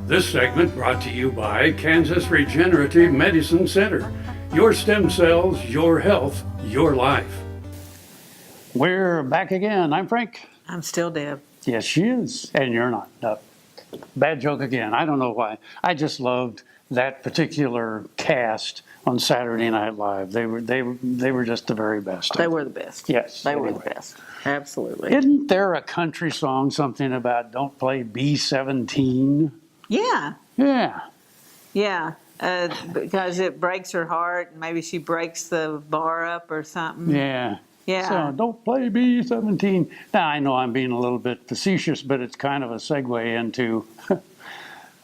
This segment brought to you by Kansas Regenerative Medicine Center. Your stem cells, your health, your life. We're back again. I'm Frank. I'm still Deb. Yes, she is. And you're not. No. Bad joke again. I don't know why. I just loved that particular cast on Saturday Night Live. They were just the very best. They were the best. Yes. They were the best. Absolutely. Isn't there a country song, something about don't play B-17? Yeah. Yeah. Yeah. Because it breaks her heart. Maybe she breaks the bar up or something. Yeah. Yeah. So don't play B-17. Now, I know I'm being a little bit facetious, but it's kind of a segue into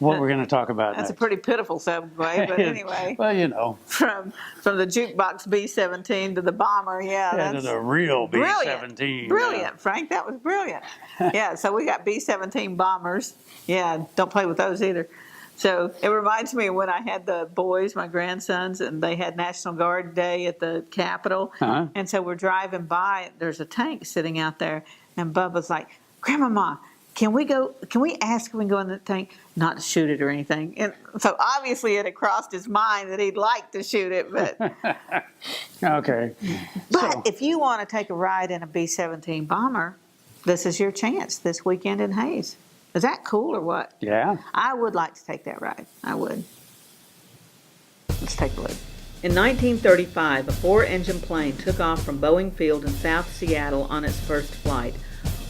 what we're going to talk about That's next. a pretty pitiful segue, but anyway. Well, you know. From the jukebox B-17 to the bomber, To the real B-17. Brilliant, Frank. That was brilliant. Yeah, so we got B-17 bombers. Yeah, don't play with those either. So it reminds me of when I had the boys, my grandsons, and they had National Guard Day at the Capitol. Uh-huh. And so we're driving by, there's a tank sitting out there, and Bubba's like, Grandmama, can we ask if we can go in the tank? Not to shoot it or anything. And so obviously it had crossed his mind that he'd like to shoot it, but. Okay. But if you want to take a ride in a B-17 bomber, this is your chance this weekend in Hayes. Is that cool or what? Yeah. I would like to take that ride. I would. Let's take a look. In 1935, a four-engine plane took off from Boeing Field in South Seattle on its first flight.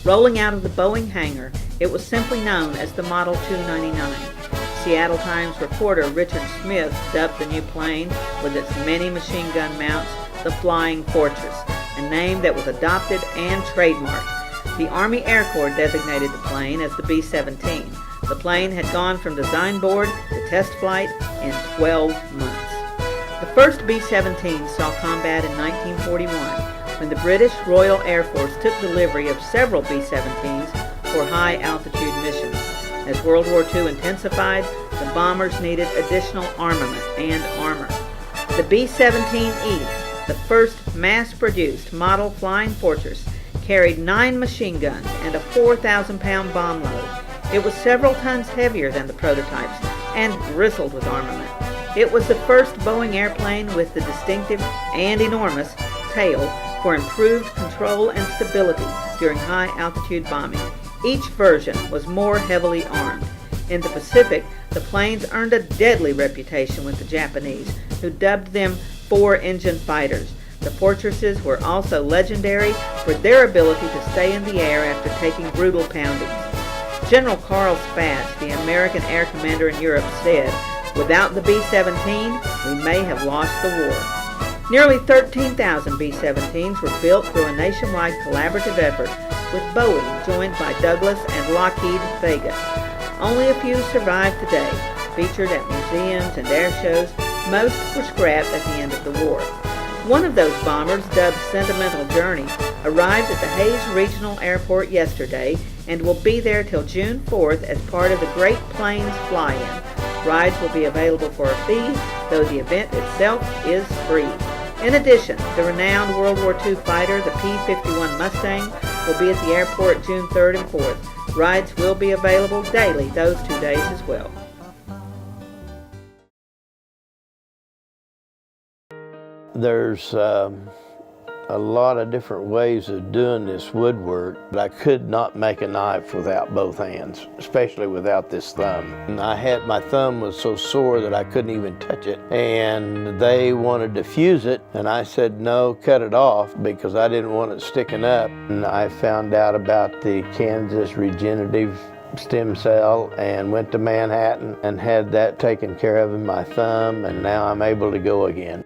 Rolling out of the Boeing hangar, it was simply known as the Model 299. Seattle Times reporter Richard Smith dubbed the new plane, with its many machine gun mounts, the Flying Fortress, a name that was adopted and trademarked. The Army Air Corps designated the plane as the B-17. The plane had gone from design board to test flight in 12 months. The first B-17 saw combat in 1941 when the British Royal Air Force took delivery of several B-17s for high-altitude missions. As World War II intensified, the bombers needed additional armament and armor. The B-17E, the first mass-produced model Flying Fortress, carried 9 machine guns and a 4,000-pound bomb load. It was several tons heavier than the prototypes and bristled with armament. It was the first Boeing airplane with the distinctive and enormous tail for improved control and stability during high-altitude bombing. Each version was more heavily armed. In the Pacific, the planes earned a deadly reputation with the Japanese, who dubbed them four-engine fighters. The Fortresses were also legendary for their ability to stay in the air after taking brutal poundings. General Carl Spaatz, the American air commander in Europe, said, "Without the B-17, we may have lost the war." Nearly 13,000 B-17s were built through a nationwide collaborative effort, with Boeing joined by Douglas and Lockheed Vega. Only a few survive today, featured at museums and air shows. Most were scrapped at the end of the war. One of those bombers, dubbed Sentimental Journey, arrived at the Hayes Regional Airport yesterday and will be there till June 4th as part of the Great Plains Fly-In. Rides will be available for a fee, though the event itself is free. In addition, the renowned World War II fighter, the P-51 Mustang, will be at the airport June 3rd and 4th. Rides will be available daily those 2 days as well. There's a lot of different ways of doing this woodwork, but I could not make a knife without both hands, especially without this thumb. And my thumb was so sore that I couldn't even touch it, and they wanted to fuse it, and I said no, cut it off, because I didn't want it sticking up. And I found out about the Kansas Regenerative stem cell and went to Manhattan and had that taken care of in my thumb, and now I'm able to go again.